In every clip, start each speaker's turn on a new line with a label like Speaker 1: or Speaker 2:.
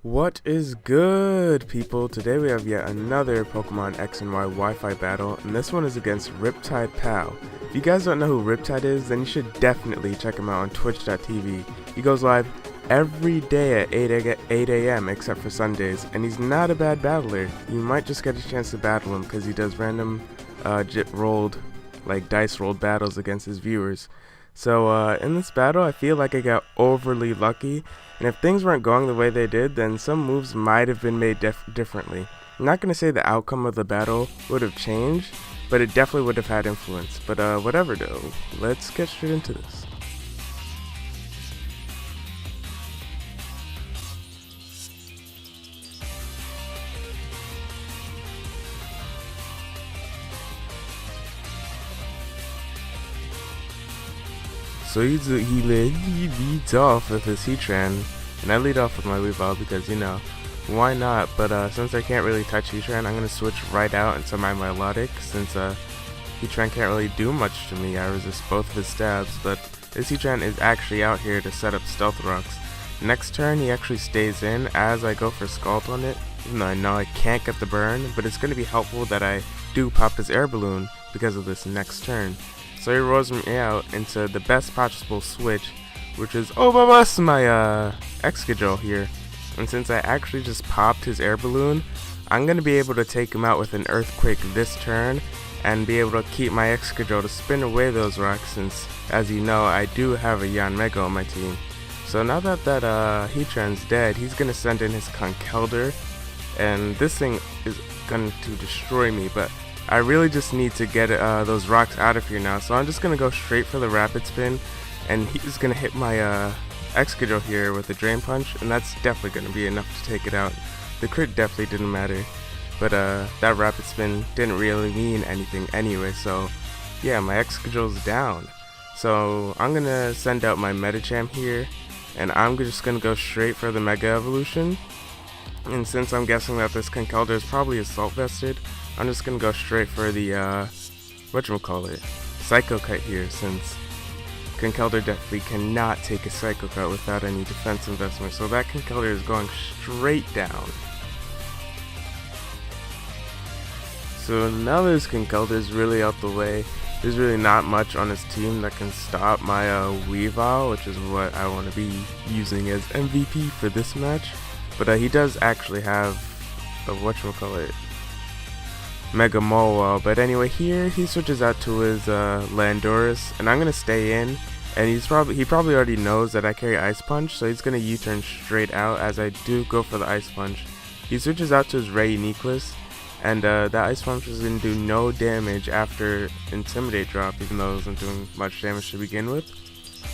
Speaker 1: What is good, people? Today we have yet another Pokemon X and Y Wi-Fi battle, and this one is against RiptidePow. If you guys don't know who Riptide is, then you should definitely check him out on twitch.tv. He goes live every day at 8 a.m. except for Sundays, and he's not a bad battler. You might just get a chance to battle him because he does random dice rolled battles against his viewers. So in this battle, I feel like I got overly lucky, and if things weren't going the way they did, then some moves might have been made differently. I'm not going to say the outcome of the battle would have changed, but it definitely would have had influence. But whatever though, let's get straight into this. So he leads off with his Heatran, and I lead off with my Weavile because, you know, why not? But since I can't really touch Heatran, I'm going to switch right out into my Melodic, since Heatran can't really do much to me. I resist both of his stabs, but this Heatran is actually out here to set up Stealth Rocks. Next turn, he actually stays in as I go for Scald on it, even though I know I can't get the burn, but it's going to be helpful that I do pop his Air Balloon because of this next turn. So he rolls me out into the best possible switch, which is my Excadrill here. And since I actually just popped his Air Balloon, I'm going to be able to take him out with an Earthquake this turn and be able to keep my Excadrill to spin away those rocks, since, as you know, I do have a Yanmega on my team. So now that Heatran's dead, he's going to send in his Conkeldurr, and this thing is going to destroy me, but I really just need to get those rocks out of here now, so I'm just going to go straight for the Rapid Spin, and he's going to hit my Excadrill here with a Drain Punch, and that's definitely going to be enough to take it out. The crit definitely didn't matter, but that Rapid Spin didn't really mean anything anyway, so yeah, my Excadrill's down. So I'm going to send out my Medicham here, and I'm just going to go straight for the Mega Evolution, and since I'm guessing that this Conkeldurr is probably Assault Vested, I'm just gonna go straight for the Whatchamacallit, Psycho Cut here, since Conkeldurr definitely cannot take a Psycho Cut without any defense investment. So that Conkeldurr is going straight down. So now this Conkeldurr is really out the way. There's really not much on his team that can stop my Weavile, which is what I want to be using as MVP for this match. But he does actually have a Whatchamacallit, Mega Mawile. But anyway, here he switches out to his Landorus, and I'm gonna stay in, and he probably already knows that I carry Ice Punch, so he's gonna U-turn straight out as I do go for the Ice Punch. He switches out to his Ray Uniqueless, and that Ice Punch is gonna do no damage after Intimidate drop, even though it wasn't doing much damage to begin with.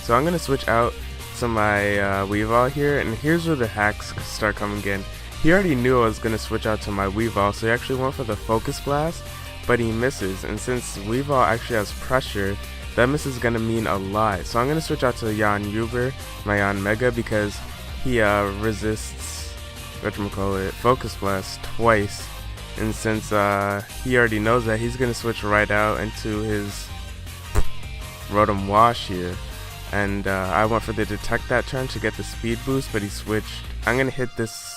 Speaker 1: So I'm gonna switch out to my Weavile here, and here's where the hacks start coming in. He already knew I was going to switch out to my Weavile, so he actually went for the Focus Blast, but he misses, and since Weavile actually has pressure, that miss is going to mean a lot. So I'm going to switch out to Yanmega, my Yanmega, because he resists Focus Blast twice, and since he already knows that, he's going to switch right out into his Rotom Wash here. And I went for the Detect that turn to get the speed boost, but he switched. I'm going to hit this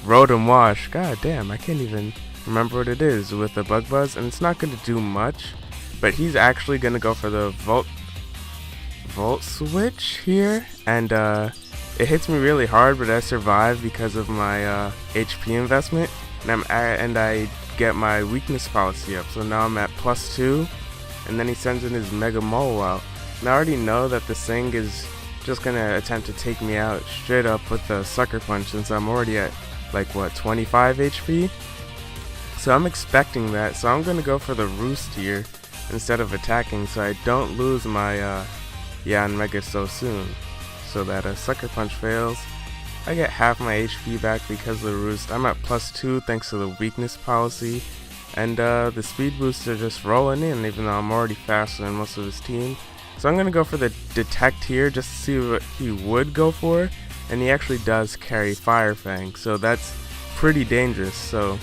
Speaker 1: Rotom Wash, god damn, I can't even remember what it is, with the Bug Buzz, and it's not going to do much, but he's actually going to go for the Volt Switch here, and it hits me really hard, but I survive because of my HP investment, and I get my Weakness Policy up, so now I'm at +2, and then he sends in his Mega Mawile. Now I already know that this thing is just going to attempt to take me out straight up with the Sucker Punch, since I'm already at like what, 25 HP? So I'm expecting that, so I'm gonna go for the Roost here instead of attacking, so I don't lose my Yanmega so soon. So that a Sucker Punch fails, I get half my HP back because of the Roost. I'm at +2 thanks to the Weakness Policy, and the Speed Boosts are just rolling in, even though I'm already faster than most of his team. So I'm gonna go for the Detect here just to see what he would go for. And he actually does carry Fire Fang, so that's pretty dangerous. So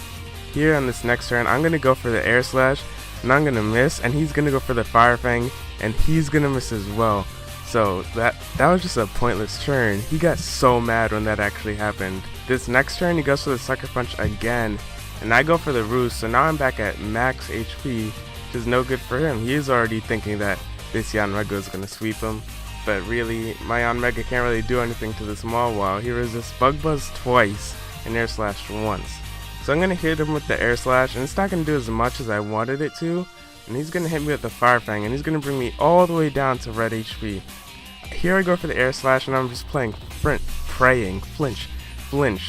Speaker 1: here on this next turn, I'm going to go for the Air Slash, and I'm going to miss, and he's going to go for the Fire Fang, and he's going to miss as well. So that was just a pointless turn. He got so mad when that actually happened. This next turn he goes for the sucker punch again, and I go for the roost, so now I'm back at max HP, which is no good for him. He is already thinking that this Yanmega is going to sweep him, but really, my Yanmega can't really do anything to this Mawile. He resists Bug Buzz twice and Air Slash once. So I'm going to hit him with the Air Slash, and it's not going to do as much as I wanted it to, and he's going to hit me with the Fire Fang, and he's going to bring me all the way down to red HP. Here I go for the Air Slash, and I'm just playing flinch,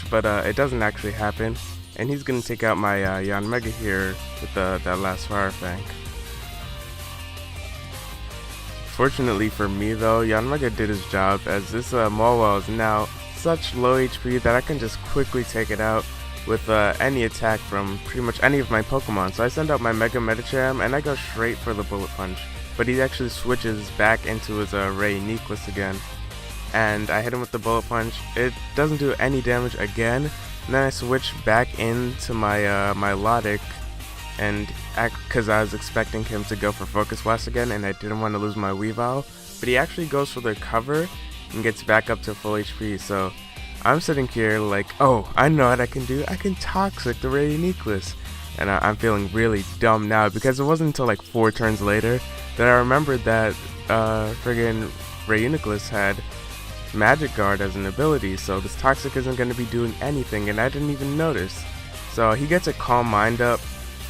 Speaker 1: but it doesn't actually happen, and he's going to take out my Yanmega here with that last Fire Fang. Fortunately for me though, Yanmega did his job, as this Mawile is now such low HP that I can just quickly take it out with any attack from pretty much any of my Pokemon. So I send out my Mega Medicham and I go straight for the Bullet Punch, but he actually switches back into his Ray Uniqueness again, and I hit him with the Bullet Punch. It doesn't do any damage again, and then I switch back into my my Lodic, and because I was expecting him to go for Focus Blast again, and I didn't want to lose my Weavile, but he actually goes for the cover and gets back up to full HP. So I'm sitting here like, oh, I know what I can do. I can Toxic the Ray Uniqueness, and I'm feeling really dumb now, because it wasn't until like 4 turns later that I remembered that friggin' Ray Uniqueness had Magic Guard as an ability, so this Toxic isn't going to be doing anything, and I didn't even notice. So he gets a Calm Mind up,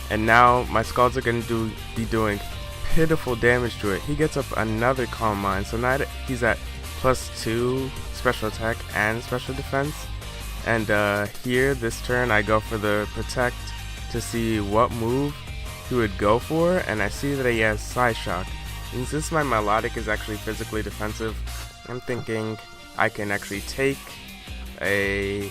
Speaker 1: and now my Scalds are going to be doing pitiful damage to it. He gets up another Calm Mind, so now he's at +2 special attack and special defense. And here, this turn, I go for the Protect to see what move he would go for, and I see that he has Psyshock. And since my Melodic is actually physically defensive, I'm thinking I can actually take a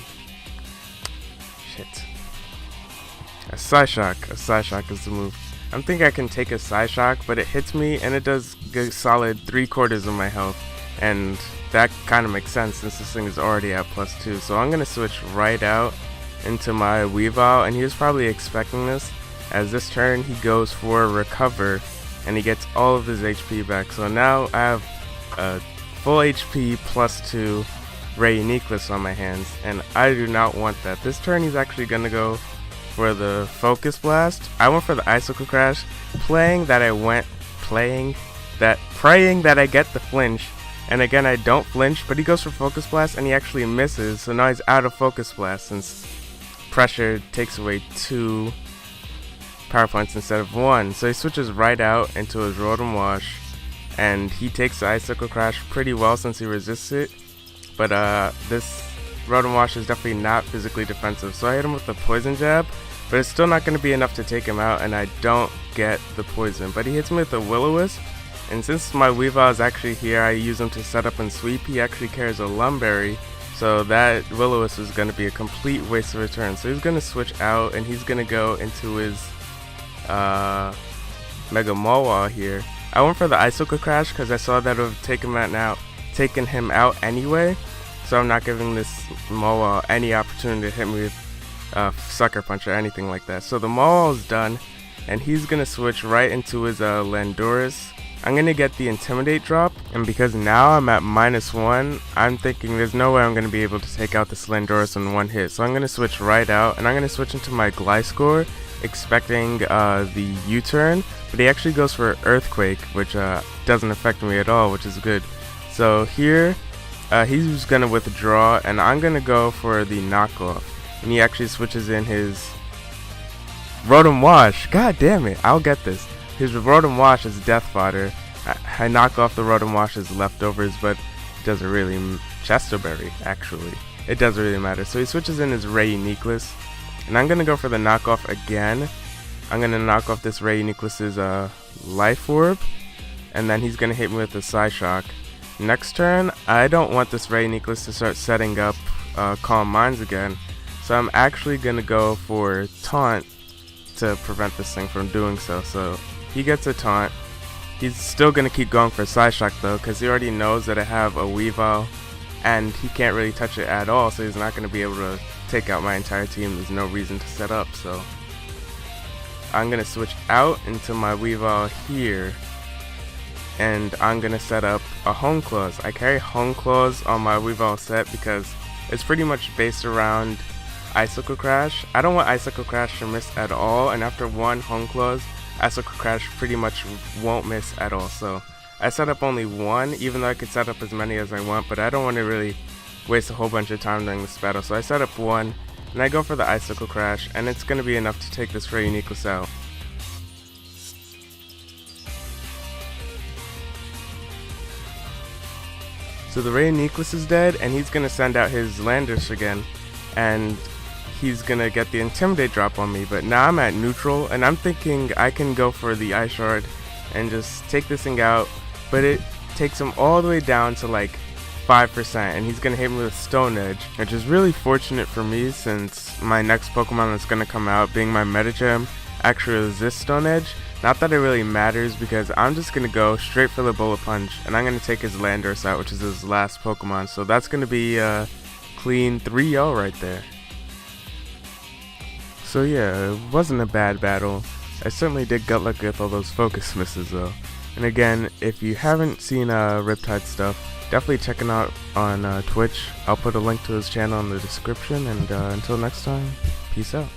Speaker 1: Psyshock. A Psyshock is the move. I'm thinking I can take a Psyshock, but it hits me and it does a solid 3/4 of my health, and that kind of makes sense since this thing is already at +2. So I'm gonna switch right out into my Weavile, and he was probably expecting this, as this turn he goes for Recover and he gets all of his HP back. So now I have a full HP +2 Ray Uniqueness on my hands, and I do not want that. This turn he's actually gonna go for the Focus Blast. I went for the Icicle Crash, praying that I get the flinch, and again I don't flinch, but he goes for Focus Blast and he actually misses, so now he's out of Focus Blast since Pressure takes away 2 power points instead of 1. So he switches right out into his Rotom Wash, and he takes the Icicle Crash pretty well since he resists it, but this Rotom Wash is definitely not physically defensive, so I hit him with the Poison Jab, but it's still not going to be enough to take him out, and I don't get the poison. But he hits me with the Will-O-Wisp, and since my Weavile is actually here, I use him to set up and sweep. He actually carries a Lumberry, so that Will-O-Wisp is going to be a complete waste of a turn. So he's going to switch out, and he's going to go into his Mega Mawile here. I went for the Icicle Crash because I saw that it would have taken him out anyway, so I'm not giving this Mawile any opportunity to hit me with Sucker Punch or anything like that. So the Mawile is done, and he's gonna switch right into his Landorus. I'm gonna get the Intimidate drop, and because now I'm at -1, I'm thinking there's no way I'm gonna be able to take out this Landorus in one hit. So I'm gonna switch right out, and I'm gonna switch into my Gliscor, expecting the U-turn, but he actually goes for Earthquake, which doesn't affect me at all, which is good. So here he's gonna withdraw, and I'm gonna go for the knockoff, and he actually switches in his Rotom Wash. God damn it, I'll get this. His Rotom Wash is Death Fodder. I knock off the Rotom Wash's leftovers, but it doesn't really Chesterberry, actually. It doesn't really matter. So he switches in his Ray Uniqueness, and I'm gonna go for the knockoff again. I'm gonna knock off this Ray Uniqueness's Life Orb, and then he's gonna hit me with the Psyshock. Next turn, I don't want this Ray Uniqueness to start setting up Calm Minds again, so I'm actually gonna go for Taunt to prevent this thing from doing so. So he gets a Taunt. He's still gonna keep going for Psyshock though, because he already knows that I have a Weavile, and he can't really touch it at all, so he's not gonna be able to take out my entire team. There's no reason to set up, so I'm gonna switch out into my Weavile here, and I'm gonna set up a home clause. I carry home clause on my Weavile set because it's pretty much based around Icicle Crash. I don't want Icicle Crash to miss at all, and after one home clause, Icicle Crash pretty much won't miss at all. So I set up only one, even though I could set up as many as I want, but I don't want to really waste a whole bunch of time during this battle. So I set up one, and I go for the Icicle Crash, and it's going to be enough to take this Rayuniquelus out. So the Rayuniquelus is dead, and he's going to send out his Landorus again, and he's going to get the Intimidate drop on me. But now I'm at neutral, and I'm thinking I can go for the Ice Shard and just take this thing out, but it takes him all the way down to like 5%, and he's going to hit me with Stone Edge, which is really fortunate for me since my next Pokemon that's going to come out, being my Meta Gem, actually resists Stone Edge. Not that it really matters, because I'm just going to go straight for the Bullet Punch, and I'm going to take his Landorus out, which is his last Pokemon. So that's going to be a clean 3-0 right there. So yeah, it wasn't a bad battle. I certainly did gut luck with all those focus misses though. And again, if you haven't seen Riptide stuff, definitely check him out on Twitch. I'll put a link to his channel in the description, and until next time, peace out.